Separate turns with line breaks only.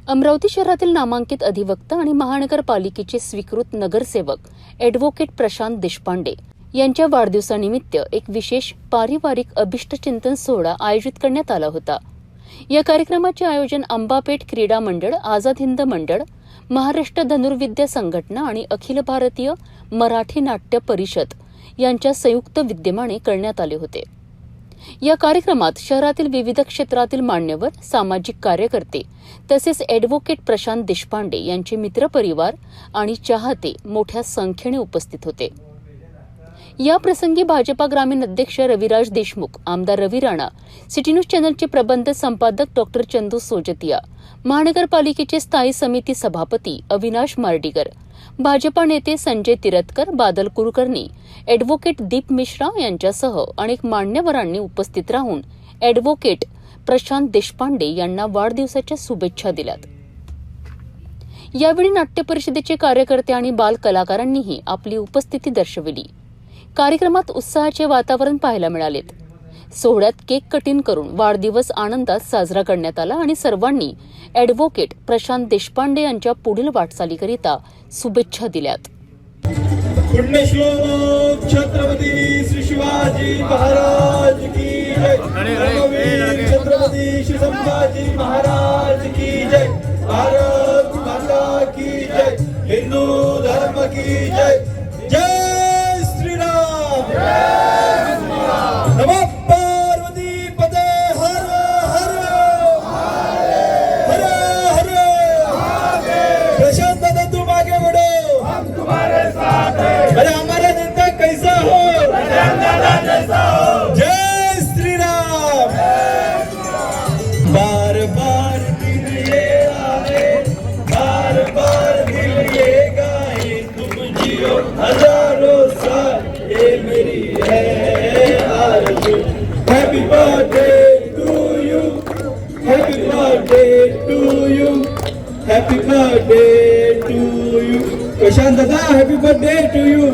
अमरावती शहरातील नामांकित अधिवक्ता आणि महानगरपालिकेचे स्वीकृत नगरसेवक ॲडव्होकेट प्रशांत देशपांडे यांच्या वाढदिवसानिमित्त एक विशेष पारिवारिक अभिष्टचिंतन सोहळा आयोजित करण्यात आला होता. या कार्यक्रमाचे आयोजन अंबापेठ क्रीडा मंडळ, आझाद हिंद मंडळ, महाराष्ट्र धनुर्विद्या संघटना आणि अखिल भारतीय मराठी नाट्य परिषद यांच्या संयुक्त विद्यमाने करण्यात आले होते. या कार्यक्रमात शहरातील विविध क्षेत्रातील मान्यवर, सामाजिक कार्यकर्ते तसेच ॲडव्होकेट प्रशांत देशपांडे यांचे मित्रपरिवार आणि चाहते मोठ्या संख्येने उपस्थित होते. या प्रसंगी भाजपा ग्रामीण अध्यक्ष रविराज देशमुख, आमदार रवी राणा, सिटी न्यूज चॅनलचे प्रबंध संपादक डॉ. चंदू सोजतिया, महानगरपालिकेचे स्थायी समिती सभापती अविनाश मार्डीकर, भाजपा नेते संजय तिरतकर, बादल कुलकर्णी, ॲडव्होकेट दीप मिश्रा यांच्यासह अनेक मान्यवरांनी उपस्थित राहून ॲडव्होकेट प्रशांत देशपांडे यांना वाढदिवसाच्या शुभेच्छा दिल्यात. यावेळी नाट्य परिषदेचे कार्यकर्ते आणि बाल कलाकारांनीही आपली उपस्थिती दर्शविली. कार्यक्रमात उत्साहाचे वातावरण पाहायला मिळालेत. सोहळ्यात केक कटिंग करून वाढदिवस आनंदात साजरा करण्यात आला आणि सर्वांनी ॲडव्होकेट प्रशांत देशपांडे यांच्या पुढील वाटचालीकरिता शुभेच्छा दिल्यात.
पुण्यश्लोक छत्रपती श्री शिवाजी महाराज की जय. छत्रपती श्री संभाजी महाराज की जय. भारत माता की जय. हिंदू धर्म की जय. जय श्रीराम. नमः पार्वती पते. हर हर हर हर. प्रशांत दादा तुम आगे बढ़ो, हम तुम्हारे साथ हैं. अरे हमारा नेता कैसा हो? प्रशांत दादा जैसा हो. जय श्री राम. बार बार दिल ये आए, बार बार दिल ये गाए, तुम जियो हजारों साल, ये मेरी है आरज़ू. Happy birthday to you, happy birthday to you, happy birthday to you. Prashant दादा हैप्पी बर्थडे टू यू.